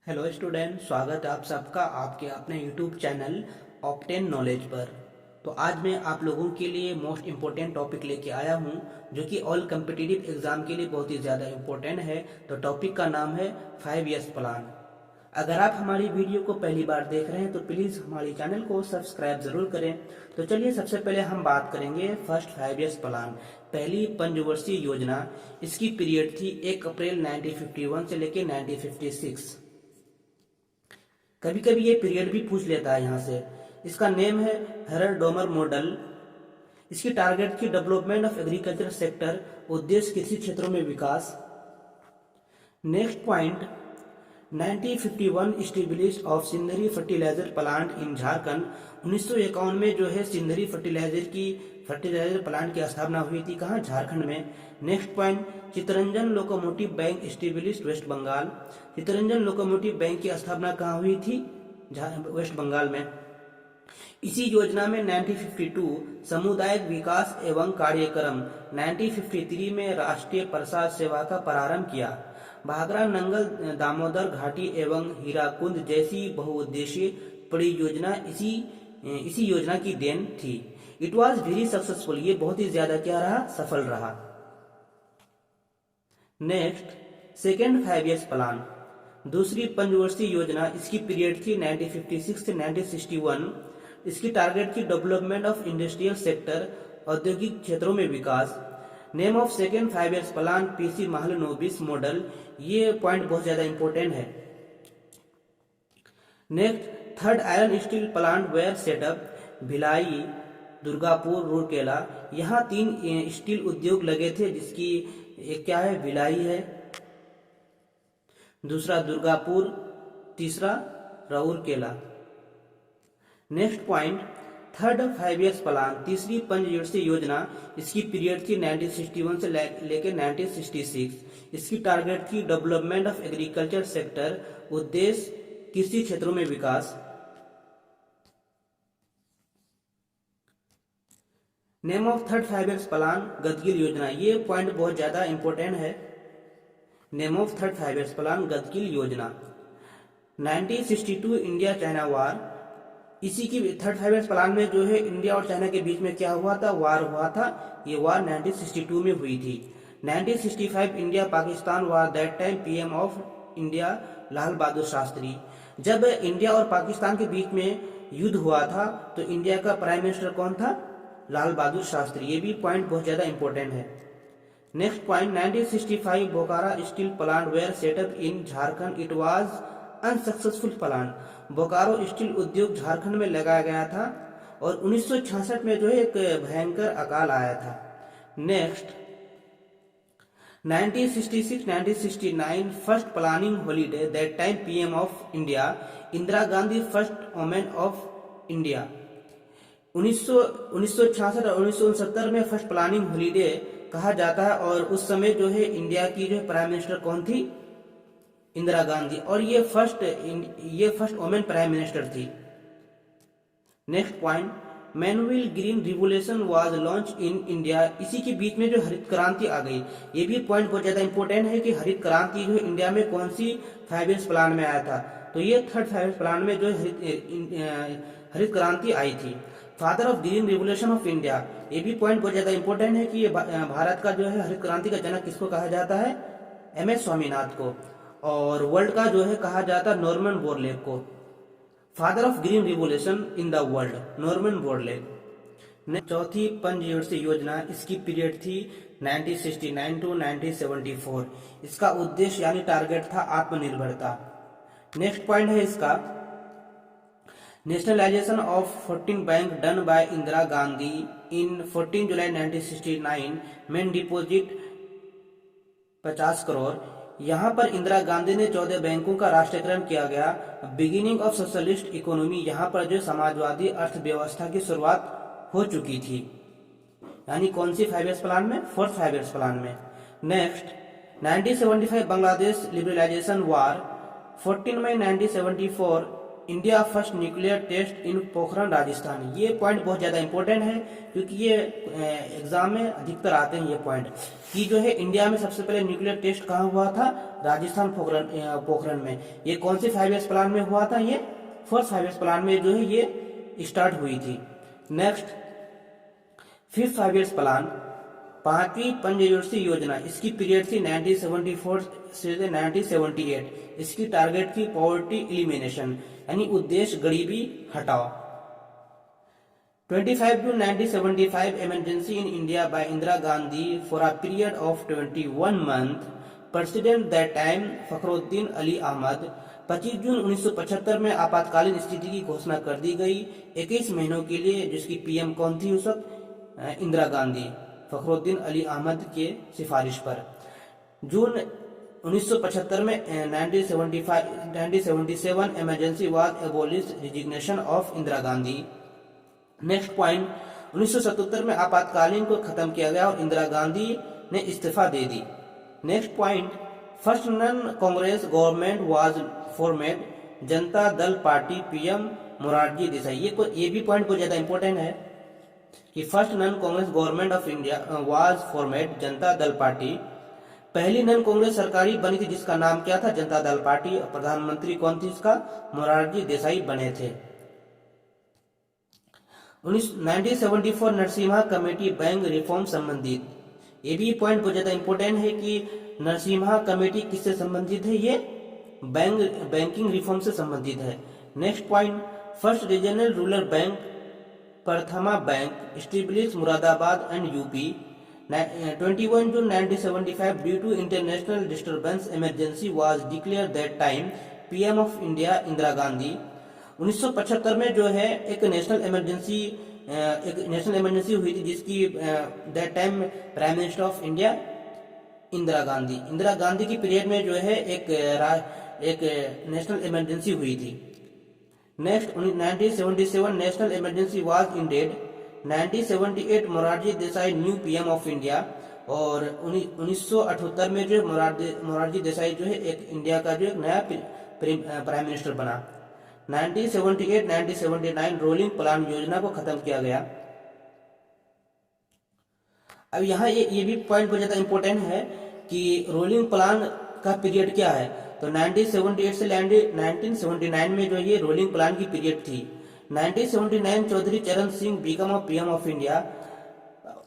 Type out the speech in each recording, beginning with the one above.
Hello student, स्वागत है आप सबका आपके अपने यूट्यूब चैनल ऑप्टेन नॉलेज पर। तो आज मैं आप लोगों के लिए मोस्ट इम्पोर्टेंट टॉपिक लेके आया हूं जो कि ऑल कम्पिटिटिव एग्जाम के लिए बहुत ही ज़्यादा इम्पोर्टेंट है। तो टॉपिक का नाम है 5 ईयर्स प्लान। अगर आप हमारी वीडियो को पहली बार देख रहे हैं तो प्लीज़ हमारे चैनल को सब्सक्राइब ज़रूर करें। तो चलिए सबसे पहले हम बात करेंगे फर्स्ट 5 ईयर्स प्लान, पहली पंचवर्षीय योजना। इसकी पीरियड थी 1 अप्रैल 1951 से लेकर 1956। कभी कभी ये पीरियड भी पूछ लेता है यहाँ से। इसका नेम है हेरल्ड डोमर मॉडल। इसकी टारगेट थी डेवलपमेंट ऑफ एग्रीकल्चर सेक्टर, उद्देश्य कृषि क्षेत्रों में विकास। Next point, 1951 establish of Sindri fertiliser plant in Jharkhand. 1951 में जो है सिंदरी फर्टिलाइजर प्लांट की स्थापना हुई थी, कहाँ? झारखंड में। Next point, Chittaranjan locomotive bank establish west Bengal. Chittaranjan locomotive bank की स्थापना कहाँ हुई थी? वेस्ट बंगाल में। इसी योजना में 1952 सामुदायिक विकास एवं कार्यक्रम, 1953 में राष्ट्रीय प्रसाद सेवा का प्रारंभ किया। भाखड़ा नंगल दामोदर घाटी एवं हीराकुंद जैसी बहुउद्देशीय परियोजना इसी योजना की देन थी। इट वॉज वेरी सक्सेसफुल, ये बहुत ही ज्यादा क्या रहा? सफल रहा। नेक्स्ट, सेकेंड 5 ईयर्स प्लान, दूसरी पंचवर्षीय योजना। इसकी पीरियड थी 1956 से 1961। इसकी टारगेट थी डेवलपमेंट ऑफ इंडस्ट्रियल सेक्टर, औद्योगिक क्षेत्रों में विकास। Name of second 5 years plan PC Mahalanobis model. ये पॉइंट बहुत ज्यादा इंपॉर्टेंट है। Next, third iron steel plant where set up, Bhilai, Durgapur, Rourkela. यहाँ 3 स्टील उद्योग लगे थे, जिसकी एक क्या है? भिलाई है, दूसरा दुर्गापुर, तीसरा Rourkela. Next point, third 5 years plan, तीसरी पंचवर्षीय योजना। इसकी पीरियड थी 1961 से लेकर 1966। इसकी टारगेट थी डेवलपमेंट ऑफ एग्रीकल्चर सेक्टर, उद्देश्य कृषि क्षेत्रों में विकास। Name of third 5 years plan Gadgil योजना। ये पॉइंट बहुत ज्यादा इंपॉर्टेंट है। Name of third 5 years plan Gadgil योजना। 1962 इंडिया चाइना वार। इसी की थर्ड 5 ईयर्स प्लान में जो है इंडिया और चाइना के बीच में क्या हुआ था? वार हुआ था। ये वार 1962 में हुई थी। 1965 India Pakistan war. That time PM of India Lal Bahadur Shastri. जब इंडिया और पाकिस्तान के बीच में युद्ध हुआ था तो इंडिया का प्राइम मिनिस्टर कौन था? लाल बहादुर शास्त्री। ये भी पॉइंट बहुत ज्यादा इंपॉर्टेंट है। Next point, 1965 Bokaro steel plant where set up in Jharkhand. It was unsuccessful plant. Bokaro steel उद्योग झारखंड में लगाया गया था और 1966 में जो है एक भयंकर अकाल आया था। Next, 1966-1969 first planning holiday. That time PM of India Indira Gandhi, first women of India. 1966 और 1969 में फर्स्ट प्लानिंग हॉलीडे कहा जाता है और उस समय जो है इंडिया की जो प्राइम मिनिस्टर कौन थी? इंदिरा गांधी। और ये फर्स्ट वुमेन प्राइम मिनिस्टर थी। Next point, manual green revolution was launch in India. इसी के बीच में जो हरित क्रांति आ गई। ये भी पॉइंट बहुत ज्यादा इंपॉर्टेंट है कि हरित क्रांति जो इंडिया में कौन सी 5 ईयर्स प्लान में आया था? तो ये थर्ड 5 ईयर्स प्लान में जो हरित क्रांति आई थी। Father of green revolution of India. ये भी पॉइंट बहुत ज्यादा इंपॉर्टेंट है कि ये भारत का जो है हरित क्रांति का जनक किसको कहा जाता है? MS स्वामीनाथ को। और वर्ल्ड का जो है कहा जाता है नॉर्मन बोरलेग को। Father of green revolution in the world, Norman Borlaug. चौथी पंचवर्षीय योजना। इसकी पीरियड थी 1969 टू 1974। इसका उद्देश्य यानी टारगेट था आत्मनिर्भरता। नेक्स्ट पॉइंट है इसका, nationalisation of 14 bank done by Indira Gandhi in 14 July 1969। Main deposit 50 crore. यहाँ पर इंदिरा गांधी ने 14 बैंकों का राष्ट्रीयकरण किया गया। Beginning of socialist economy. यहाँ पर जो समाजवादी अर्थव्यवस्था की शुरुआत हो चुकी थी। यानी कौन सी 5 ईयर्स प्लान में? फोर्थ 5 ईयर्स प्लान में। नेक्स्ट, 1975 बांग्लादेश लिबरलाइजेशन वार। 14 मई 1974 इंडिया फर्स्ट न्यूक्लियर टेस्ट इन पोखरण राजस्थान। ये पॉइंट बहुत ज़्यादा इंपॉर्टेंट है क्योंकि ये एग्जाम में अधिकतर आते हैं ये पॉइंट कि जो है इंडिया में सबसे पहले न्यूक्लियर टेस्ट कहाँ हुआ था, राजस्थान पोखरण में। ये कौन से 5 ईयर्स प्लान में हुआ था, ये फर्स्ट 5 ईयर्स प्लान में जो है ये स्टार्ट हुई थी। नेक्स्ट 5th 5 ईयर्स प्लान, 5वीं पंचवर्षीय योजना, इसकी पीरियड थी 1974 से 1978। इसकी टारगेट थी पॉवर्टी एलिमिनेशन यानी उद्देश्य गरीबी हटाओ। 25 जून 1975 emergency in India by Indira Gandhi for a period of 21 month. President that time Fakhruddin Ali Ahmed. 25 जून 1975 में आपातकालीन स्थिति की घोषणा कर दी गई 21 महीनों के लिए, जिसकी पीएम कौन थी उस वक्त, इंदिरा गांधी, फखरुद्दीन अली अहमद के सिफारिश पर। जून 1975 में 1977 emergency was abolish, resignation of Indira Gandhi. Next point, 1977 में आपातकालीन को खत्म किया गया और इंदिरा गांधी ने इस्तीफा दे दी। Next point, first non Congress government was formed, Janata Dal party, PM Morarji Desai. ये भी पॉइंट बहुत ज्यादा इंपॉर्टेंट है कि first non Congress government of India was formed, Janata Dal party. पहली नॉन कांग्रेस सरकारी बनी थी जिसका नाम क्या था, जनता दल पार्टी। प्रधानमंत्री कौन थी इसका, मोरारजी देसाई बने थे। 1974 नरसिम्हा कमेटी बैंक रिफॉर्म संबंधित। ये भी पॉइंट बहुत ज्यादा इंपॉर्टेंट है कि नरसिम्हा कमेटी किससे संबंधित है, ये बैंकिंग रिफॉर्म से संबंधित है। Next point, first regional rural bank Prathama bank establish Moradabad and UP. 21 जून 1975 due to international disturbance emergency was declare that time, PM of India Indira Gandhi. 1975 में जो है एक नेशनल इमरजेंसी हुई थी जिसकी that time prime minister of India Indira Gandhi. Indira Gandhi की पीरियड में जो है एक नेशनल इमरजेंसी हुई थी। Next 1977 national emergency was ended. 1978 Morarji Desai new PM of India. और 1978 में जो मोरारजी देसाई जो है एक इंडिया का जो एक नया प्राइम मिनिस्टर बना। 1978-1979 रोलिंग प्लान योजना को खत्म किया गया। अब यहाँ ये भी पॉइंट बहुत ज्यादा इंपॉर्टेंट है कि रोलिंग प्लान का पीरियड क्या है। तो 1978 से 1979 में जो ये रोलिंग प्लान की पीरियड थी। 1979 चौधरी चरण Singh become PM of India.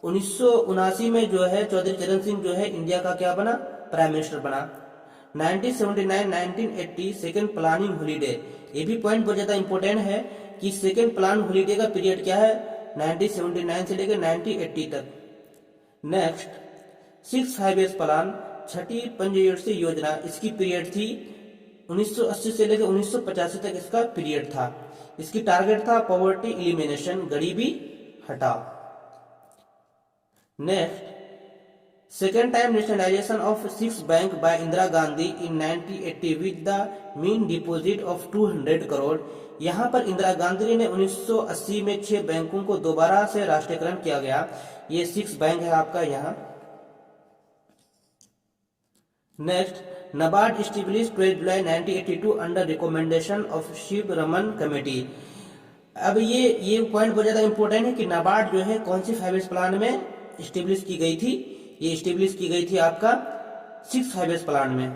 1979 में जो है चौधरी चरण सिंह जो है इंडिया का क्या बना, प्राइम मिनिस्टर बना। 1979-1980 सेकेंड प्लानिंग हॉलीडे। ये भी पॉइंट बहुत ज्यादा इंपॉर्टेंट है कि सेकेंड प्लान हॉलीडे का पीरियड क्या है, 1979 से लेकर 1980 तक। नेक्स्ट 6th 5 ईयर्स प्लान, छठी पंचवर्षीय योजना, इसकी पीरियड थी 1980 से लेकर 1985 तक इसका पीरियड था। इसकी टारगेट था पॉवर्टी एलिमिनेशन, गरीबी हटाओ। Next second time nationalisation of 6 bank by Indira Gandhi in 1980 with the mean deposit of 200 crore. यहाँ पर इंदिरा गांधी ने 1980 में 6 बैंकों को दोबारा से राष्ट्रीयकरण किया गया। ये 6 बैंक है आपका यहाँ। Next NABARD establish 12 July 1982 under recommendation of Sivaraman committee. अब ये पॉइंट बहुत ज्यादा इंपॉर्टेंट है कि नाबार्ड जो है कौन सी 5 ईयर्स प्लान में एस्टेब्लिश की गई थी, ये एस्टेब्लिश की गई थी आपका 6th 5 ईयर्स प्लान में।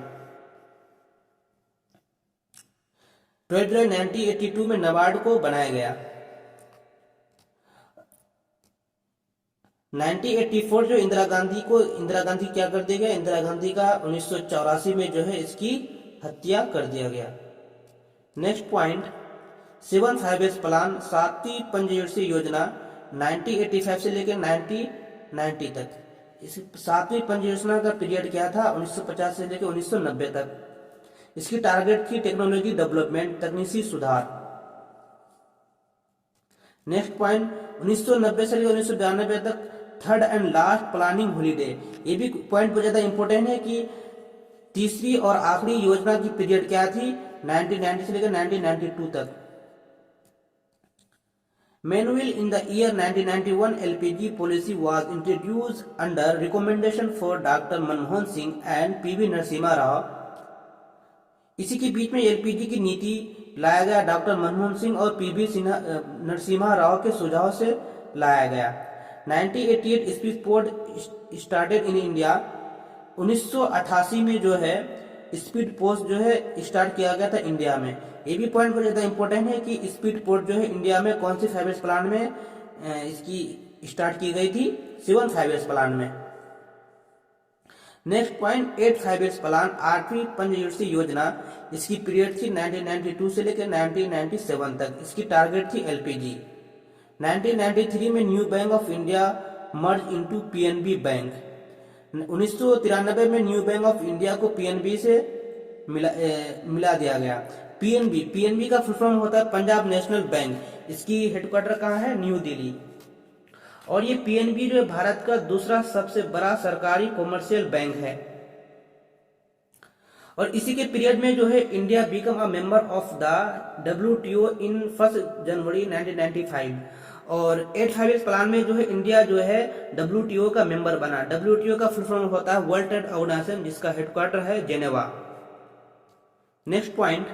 12 जुलाई 1982 में नाबार्ड को बनाया गया। 1984 जो इंदिरा गांधी क्या कर दिया गया, इंदिरा गांधी का 1984 में जो है इसकी हत्या कर दिया गया। Next point 7th 5 years plan, 7वीं पंचवर्षीय योजना 1985 से लेकर 1990 तक। इस 7वीं पंचयोजना का पीरियड क्या था, 1950 से लेकर 1990 तक। इसकी टारगेट थी टेक्नोलॉजी डेवलपमेंट, तकनीकी सुधार। नेक्स्ट पॉइंट 1990 से लेकर 1992 तक third and last planning holiday. ये भी पॉइंट बहुत ज्यादा इंपॉर्टेंट है कि तीसरी और आखिरी योजना की पीरियड क्या थी, 1990 से लेकर 1992 तक। Manual in the year 1991 LPG policy was introduced under recommendation for Dr. Manmohan Singh and PV Narasimha Rao. इसी के बीच में एलपीजी की नीति लाया गया डॉक्टर मनमोहन सिंह और पीवी नरसिम्हा राव के सुझाव से लाया गया। 1988 speed post started in India. 1988 में जो है स्पीड पोस्ट जो है स्टार्ट किया गया था इंडिया में। ये भी पॉइंट बहुत ज्यादा इंपॉर्टेंट है कि स्पीड पोस्ट जो है इंडिया में कौन से 5 ईयर्स प्लान में इसकी स्टार्ट की गई थी, 7 5 ईयर्स प्लान में। नेक्स्ट पॉइंट 8 5 ईयर्स प्लान, 8वीं पंचवर्षीय योजना। इसकी पीरियड थी 1992 से लेकर 1997 तक। इसकी टारगेट थी एलपीजी। 1993 में new bank of India merge into PNB bank. 1993 में न्यू बैंक ऑफ इंडिया को पीएनबी से मिला दिया गया। पीएनबी का फुल फॉर्म होता है पंजाब नेशनल बैंक। इसकी हेडक्वार्टर कहाँ है, न्यू दिल्ली। और ये पीएनबी जो है भारत का दूसरा सबसे बड़ा सरकारी कॉमर्शियल बैंक है। और इसी के पीरियड में जो है India become a member of the WTO in 1 January 1995। और 8 5 ईयर्स प्लान में जो है इंडिया जो है डब्ल्यूटीओ का मेंबर बना। डब्ल्यूटीओ का फुल फॉर्म होता है वर्ल्ड ट्रेड ऑर्गेनाइजेशन, जिसका हेडक्वार्टर है Geneva. Next point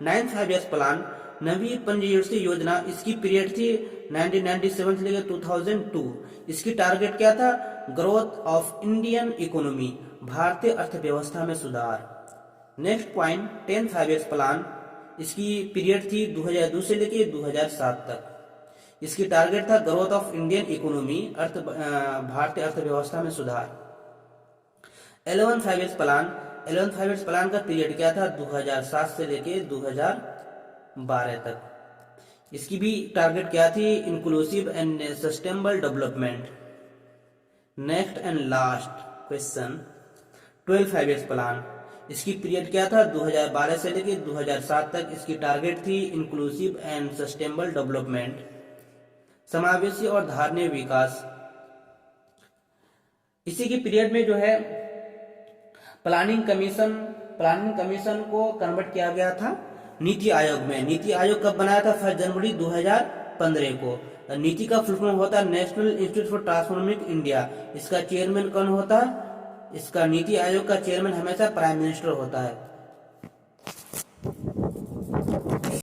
9 5 years plan, 9वीं पंचवर्षीय योजना। इसकी पीरियड थी 1997 से लेकर 2002। इसकी टारगेट क्या था, ग्रोथ ऑफ इंडियन इकोनॉमी, भारतीय अर्थव्यवस्था में सुधार। Next point 10 5 years plan. इसकी पीरियड थी 2002 से लेकर 2007 तक। इसकी टारगेट था ग्रोथ ऑफ इंडियन इकोनॉमी, भारतीय अर्थव्यवस्था में सुधार। 11 5 ईयर्स प्लान, 11 5 ईयर्स प्लान का पीरियड क्या था, 2007 से लेके 2012 तक। इसकी भी टारगेट क्या थी, inclusive and sustainable development. Next and last question 12 5 years plan. इसकी पीरियड क्या था, 2012 से लेके 2007 तक। इसकी टारगेट थी इंक्लूसिव एंड सस्टेनेबल डेवलपमेंट, समावेशी और धारणीय विकास। इसी के पीरियड में जो है प्लानिंग कमीशन को कन्वर्ट किया गया था नीति आयोग में। नीति आयोग कब बनाया था, 1 जनवरी 2015 को। नीति का फुल फॉर्म होता है national institute for transforming India. इसका चेयरमैन कौन होता है, इसका नीति आयोग का चेयरमैन हमेशा प्राइम मिनिस्टर होता है।